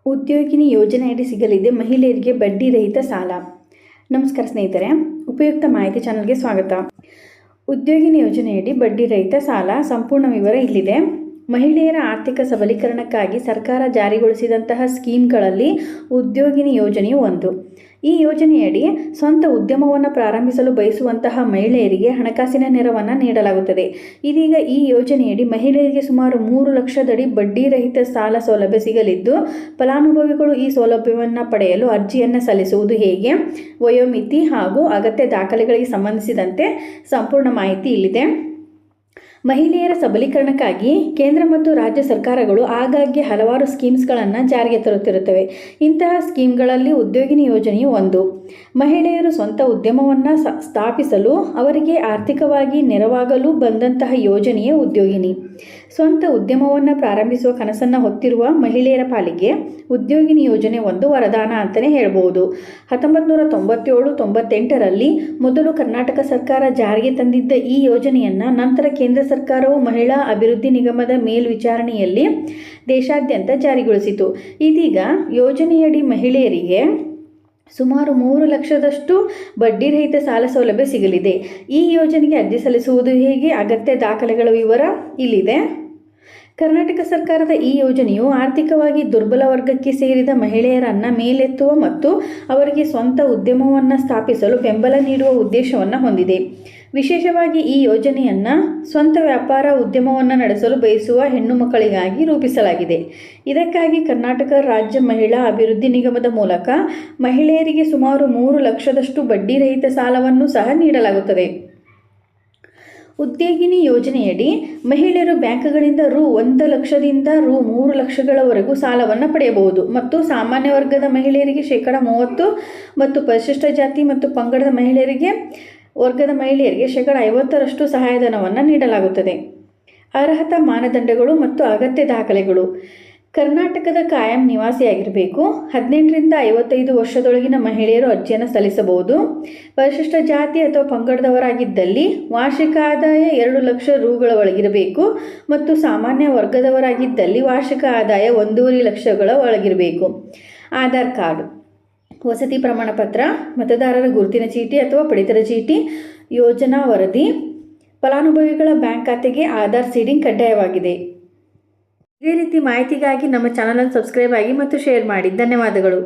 ಉದ್ಯೋಗಿನಿ ಯೋಜನೆಯಡಿ ಸಿಗಲಿದೆ ಮಹಿಳೆಯರಿಗೆ ಬಡ್ಡಿ ರಹಿತ ಸಾಲ. ನಮಸ್ಕಾರ ಸ್ನೇಹಿತರೆ, ಉಪಯುಕ್ತ ಮಾಹಿತಿ ಚಾನಲ್ಗೆ ಸ್ವಾಗತ. ಉದ್ಯೋಗಿನಿ ಯೋಜನೆಯಡಿ ಬಡ್ಡಿ ರಹಿತ ಸಾಲ ಸಂಪೂರ್ಣ ವಿವರ ಇಲ್ಲಿದೆ. ಮಹಿಳೆಯರ ಆರ್ಥಿಕ ಸಬಲೀಕರಣಕ್ಕಾಗಿ ಸರ್ಕಾರ ಜಾರಿಗೊಳಿಸಿದಂತಹ ಸ್ಕೀಮ್ಗಳಲ್ಲಿ ಉದ್ಯೋಗಿನಿ ಯೋಜನೆಯು ಒಂದು. ಈ ಯೋಜನೆಯಡಿ ಸ್ವಂತ ಉದ್ಯಮವನ್ನು ಪ್ರಾರಂಭಿಸಲು ಬಯಸುವಂತಹ ಮಹಿಳೆಯರಿಗೆ ಹಣಕಾಸಿನ ನೆರವನ್ನು ನೀಡಲಾಗುತ್ತದೆ. ಇದೀಗ ಈ ಯೋಜನೆಯಡಿ ಮಹಿಳೆಯರಿಗೆ ಸುಮಾರು 3 ಲಕ್ಷದಡಿ ಬಡ್ಡಿ ರಹಿತ ಸಾಲ ಸೌಲಭ್ಯ ಸಿಗಲಿದ್ದು, ಫಲಾನುಭವಿಗಳು ಈ ಸೌಲಭ್ಯವನ್ನು ಪಡೆಯಲು ಅರ್ಜಿಯನ್ನು ಸಲ್ಲಿಸುವುದು ಹೇಗೆ, ವಯೋಮಿತಿ ಹಾಗೂ ಅಗತ್ಯ ದಾಖಲೆಗಳಿಗೆ ಸಂಬಂಧಿಸಿದಂತೆ ಸಂಪೂರ್ಣ ಮಾಹಿತಿ ಇಲ್ಲಿದೆ. ಮಹಿಳೆಯರ ಸಬಲೀಕರಣಕ್ಕಾಗಿ ಕೇಂದ್ರ ಮತ್ತು ರಾಜ್ಯ ಸರ್ಕಾರಗಳು ಆಗಾಗ್ಗೆ ಹಲವಾರು ಸ್ಕೀಮ್ಸ್ಗಳನ್ನು ಜಾರಿಗೆ ತರುತ್ತಿರುತ್ತವೆ. ಇಂತಹ ಸ್ಕೀಮ್ಗಳಲ್ಲಿ ಉದ್ಯೋಗಿನಿ ಯೋಜನೆಯು ಒಂದು. ಮಹಿಳೆಯರು ಸ್ವಂತ ಉದ್ಯಮವನ್ನು ಸ್ಥಾಪಿಸಲು ಅವರಿಗೆ ಆರ್ಥಿಕವಾಗಿ ನೆರವಾಗಲು ಬಂದಂತಹ ಯೋಜನೆಯೇ ಉದ್ಯೋಗಿನಿ. ಸ್ವಂತ ಉದ್ಯಮವನ್ನು ಪ್ರಾರಂಭಿಸುವ ಕನಸನ್ನು ಹೊತ್ತಿರುವ ಮಹಿಳೆಯರ ಪಾಲಿಗೆ ಉದ್ಯೋಗಿನಿ ಯೋಜನೆ ಒಂದು ವರದಾನ ಅಂತಲೇ ಹೇಳ್ಬೋದು. 1997-98ರಲ್ಲಿ ಮೊದಲು ಕರ್ನಾಟಕ ಸರ್ಕಾರ ಜಾರಿಗೆ ತಂದಿದ್ದ ಈ ಯೋಜನೆಯನ್ನು ನಂತರ ಕೇಂದ್ರ ಸರ್ಕಾರವು ಮಹಿಳಾ ಅಭಿವೃದ್ಧಿ ನಿಗಮದ ಮೇಲ್ವಿಚಾರಣೆಯಲ್ಲಿ ದೇಶಾದ್ಯಂತ ಜಾರಿಗೊಳಿಸಿತು. ಇದೀಗ ಯೋಜನೆಯಡಿ ಮಹಿಳೆಯರಿಗೆ ಸುಮಾರು 3 ಲಕ್ಷದಷ್ಟು ಬಡ್ಡಿ ರಹಿತ ಸಾಲ ಸೌಲಭ್ಯ ಸಿಗಲಿದೆ. ಈ ಯೋಜನೆಗೆ ಅರ್ಜಿ ಸಲ್ಲಿಸುವುದು ಹೇಗೆ, ಅಗತ್ಯ ದಾಖಲೆಗಳ ವಿವರ ಇಲ್ಲಿದೆ. ಕರ್ನಾಟಕ ಸರ್ಕಾರದ ಈ ಯೋಜನೆಯು ಆರ್ಥಿಕವಾಗಿ ದುರ್ಬಲ ವರ್ಗಕ್ಕೆ ಸೇರಿದ ಮಹಿಳೆಯರನ್ನು ಮೇಲೆತ್ತುವ ಮತ್ತು ಅವರಿಗೆ ಸ್ವಂತ ಉದ್ಯಮವನ್ನು ಸ್ಥಾಪಿಸಲು ಬೆಂಬಲ ನೀಡುವ ಉದ್ದೇಶವನ್ನು ಹೊಂದಿದೆ. ವಿಶೇಷವಾಗಿ ಈ ಯೋಜನೆಯನ್ನು ಸ್ವಂತ ವ್ಯಾಪಾರ ಉದ್ಯಮವನ್ನು ನಡೆಸಲು ಬಯಸುವ ಹೆಣ್ಣು ಮಕ್ಕಳಿಗಾಗಿ ರೂಪಿಸಲಾಗಿದೆ. ಇದಕ್ಕಾಗಿ ಕರ್ನಾಟಕ ರಾಜ್ಯ ಮಹಿಳಾ ಅಭಿವೃದ್ಧಿ ನಿಗಮದ ಮೂಲಕ ಮಹಿಳೆಯರಿಗೆ ಸುಮಾರು 3 ಲಕ್ಷದಷ್ಟು ಬಡ್ಡಿ ರಹಿತ ಸಾಲವನ್ನು ಸಹ ನೀಡಲಾಗುತ್ತದೆ. ಉದ್ಯೋಗಿನಿ ಯೋಜನೆಯಡಿ ಮಹಿಳೆಯರು ಬ್ಯಾಂಕ್ಗಳಿಂದ ರು1 ಲಕ್ಷದಿಂದ ರು3 ಲಕ್ಷಗಳವರೆಗೂ ಸಾಲವನ್ನು ಪಡೆಯಬಹುದು ಮತ್ತು ಸಾಮಾನ್ಯ ವರ್ಗದ ಮಹಿಳೆಯರಿಗೆ ಶೇಕಡ 30 ಮತ್ತು ಪರಿಶಿಷ್ಟ ಜಾತಿ ಮತ್ತು ಪಂಗಡದ ವರ್ಗದ ಮಹಿಳೆಯರಿಗೆ ಶೇಕಡ 50ರಷ್ಟು ಸಹಾಯಧನವನ್ನು ನೀಡಲಾಗುತ್ತದೆ. ಅರ್ಹತಾ ಮಾನದಂಡಗಳು ಮತ್ತು ಅಗತ್ಯ ದಾಖಲೆಗಳು. ಕರ್ನಾಟಕದ ಕಾಯಂ ನಿವಾಸಿಯಾಗಿರಬೇಕು. 18ರಿಂದ 55 ವರ್ಷದೊಳಗಿನ ಮಹಿಳೆಯರು ಅರ್ಜಿಯನ್ನು ಸಲ್ಲಿಸಬಹುದು. ಪರಿಶಿಷ್ಟ ಜಾತಿ ಅಥವಾ ಪಂಗಡದವರಾಗಿದ್ದಲ್ಲಿ ವಾರ್ಷಿಕ ಆದಾಯ 2 ಲಕ್ಷ ರುಗಳ ಒಳಗಿರಬೇಕು ಮತ್ತು ಸಾಮಾನ್ಯ ವರ್ಗದವರಾಗಿದ್ದಲ್ಲಿ ವಾರ್ಷಿಕ ಆದಾಯ 1.5 ಲಕ್ಷಗಳ ಒಳಗಿರಬೇಕು. ಆಧಾರ್ ಕಾರ್ಡ್, ವಸತಿ ಪ್ರಮಾಣ ಪತ್ರ, ಮತದಾರರ ಗುರುತಿನ ಚೀಟಿ ಅಥವಾ ಪಡಿತರ ಚೀಟಿ, ಯೋಜನಾ ವರದಿ, ಫಲಾನುಭವಿಗಳ ಬ್ಯಾಂಕ್ ಖಾತೆಗೆ ಆಧಾರ್ ಸೀಡಿಂಗ್ ಕಡ್ಡಾಯವಾಗಿದೆ. ಇದೇ ರೀತಿ ಮಾಹಿತಿಗಾಗಿ ನಮ್ಮ ಚಾನಲನ್ನು ಸಬ್ಸ್ಕ್ರೈಬ್ ಆಗಿ ಮತ್ತು ಶೇರ್ ಮಾಡಿ. ಧನ್ಯವಾದಗಳು.